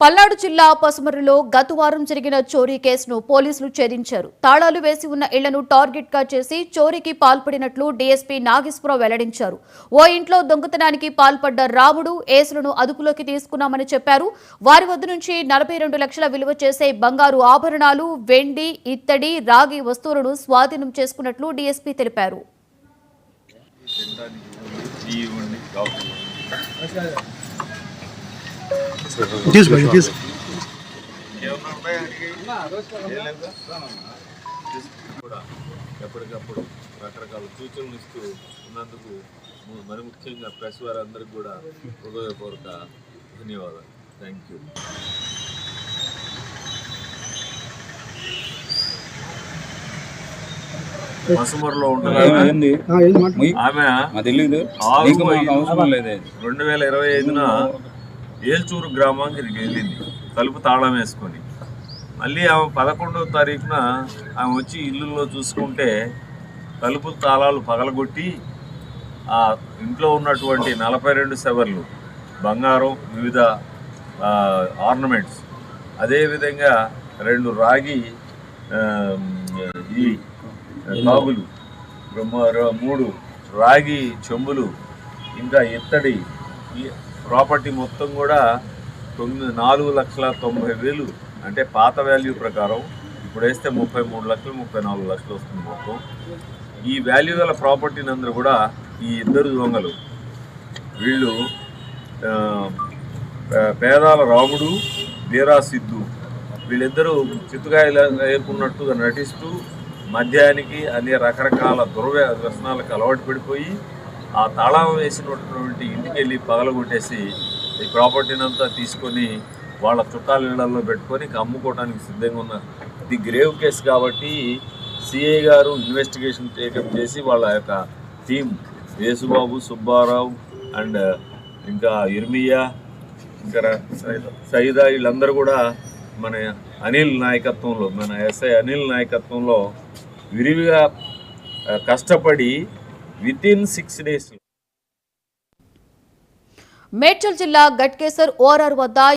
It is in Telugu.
పల్నాడు జిల్లా పసుమర్రులో గత వారం జరిగిన చోరీ కేసును పోలీసులు ఛేదించారు. తాళాలు వేసి ఉన్న ఇళ్లను టార్గెట్ గా చేసి చోరీకి పాల్పడినట్లు డీఎస్పీ నాగేశ్వరరావు వెల్లడించారు. ఓ ఇంట్లో దొంగతనానికి పాల్పడ్డ రాముడు, ఏసులను అదుపులోకి తీసుకున్నామని చెప్పారు. వారి వద్ద నుంచి 42 లక్షల విలువ చేసే బంగారు ఆభరణాలు, వెండి, ఇత్తడి, రాగి వస్తువులను స్వాధీనం చేసుకున్నట్లు డీఎస్పీ తెలిపారు. ఎప్పటికప్పుడు రకరకాల సూచనలు ఇస్తూ ఉన్నందుకు మరి ముఖ్యంగా ప్రెస్ వారందరికీ కూడా హృదయపూర్వక ధన్యవాదాలు. Thank you. మసుమర్లో ఉంటుంది ఆమె 2025 ఏల్చూరు గ్రామానికి వెళ్ళింది తలుపు తాళం వేసుకొని. మళ్ళీ ఆమె 11వ తారీఖున ఆమె వచ్చి ఇల్లులో చూసుకుంటే తలుపు తాళాలు పగలగొట్టి ఆ ఇంట్లో ఉన్నటువంటి 42 సెవర్లు బంగారం, వివిధ ఆర్నమెంట్స్, అదేవిధంగా 2 రాగి ఈ కాగులు, 3 రాగి చెంబులు, ఇంకా ఇత్తడి, ఈ ప్రాపర్టీ మొత్తం కూడా 4,90,000 అంటే పాత వాల్యూ ప్రకారం ఇప్పుడు వేస్తే 33 లక్షలు 34 లక్షలు వస్తుంది మొత్తం. ఈ వాల్యూ గల ప్రాపర్టీని అందరూ కూడా ఈ ఇద్దరు దొంగలు, వీళ్ళు పేదాల రాముడు, వీరా సిద్ధు, వీళ్ళిద్దరూ చిత్తుకాయలు వేరుకున్నట్టుగా నటిస్తూ మద్యానికి అన్ని రకరకాల దుర్వ్యసనాలకు అలవాటు పడిపోయి ఆ తాళం వేసినటువంటి ఇంటికి వెళ్ళి పగలగొట్టేసి ఈ ప్రాపర్టీని అంతా తీసుకొని వాళ్ళ చుట్టాల ఇళ్లలో పెట్టుకొని అమ్ముకోవడానికి సిద్ధంగా ఉన్న ఇది గ్రేవ్ కేసు కాబట్టి సిఐ గారు ఇన్వెస్టిగేషన్ టేకప్ చేసి వాళ్ళ యొక్క టీం యేసుబాబు, సుబ్బారావు అండ్ ఇంకా ఇర్మియా, ఇంకా సైదా, వీళ్ళందరూ కూడా మన అనిల్ నాయకత్వంలో, మన ఎస్ఐ అనిల్ నాయకత్వంలో విరివిగా కష్టపడి వితిన్ 6 days మేడ్చల్ జిల్లా గట్కేసర్ ఓఆర్ఆర్ వద్ద